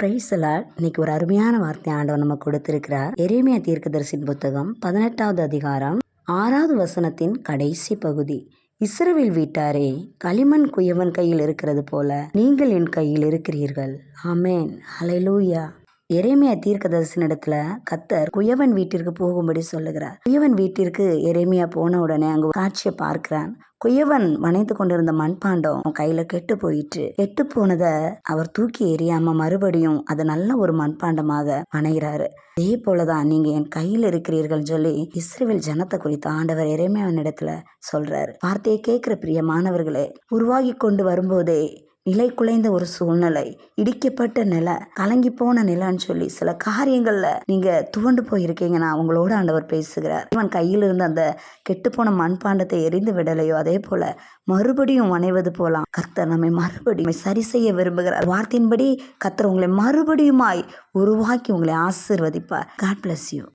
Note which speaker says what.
Speaker 1: Price Lord. இன்னைக்கு ஒரு அருமையான வார்த்தை ஆண்டவர் நம்ம கொடுத்திருக்கிறார். எரேமியா தீர்க்கதரிசியின் புத்தகம் 18வது அதிகாரம் 6வது வசனத்தின் கடைசி பகுதி. இஸ்ரவேல் வீட்டாரே, களிமண் குயவன் கையில் இருக்கிறது போல நீங்கள் என் கையில் இருக்கிறீர்கள். ஆமென். ஹல்லேலூயா. எரேமியா தீர்க்கதரிசனிடத்துல கர்த்தர் குயவன் வீட்டிற்கு போகும்படி சொல்லுகிறார். குயவன் வீட்டிற்கு எரேமியா போன உடனே அங்கு காட்சியை பார்க்கிறான். குயவன் வனைத்து கொண்டிருந்த மண்பாண்டம் கையில கெட்டு போயிட்டு, கெட்டு போனதை அவர் தூக்கி எறியாம மறுபடியும் அதை நல்ல ஒரு மண்பாண்டமாக வணைகிறாரு. அதே போலதான் நீங்க என் கையில் இருக்கிறீர்கள் சொல்லி இஸ்ரவேல் ஜனத்தை குறித்து ஆண்டவர் எரேமியாவின் இடத்துல சொல்றாரு. வார்த்தையை கேட்கிற பிரிய மாணவர்களே, உருவாகி கொண்டு வரும்போதே நிலை குலைந்த ஒரு சூழ்நிலை, இடிக்கப்பட்ட நிலை, கலங்கி போன நிலைன்னு சொல்லி சில காரியங்கள்ல நீங்க துவண்டு போயிருக்கீங்கன்னா உங்களோட ஆண்டவர் பேசுகிறார். இவன் கையில் இருந்த அந்த கெட்டுப்போன மண்பாண்டத்தை எரிந்து விடலையோ அதே போல மறுபடியும் வணைவது போலாம் கர்த்தர் நம்மை மறுபடியும் சரி செய்ய விரும்புகிறார். வார்த்தையின்படி கர்த்தர் உங்களை மறுபடியுமாய் உருவாக்கி உங்களை ஆசீர்வதிப்பார். God bless you.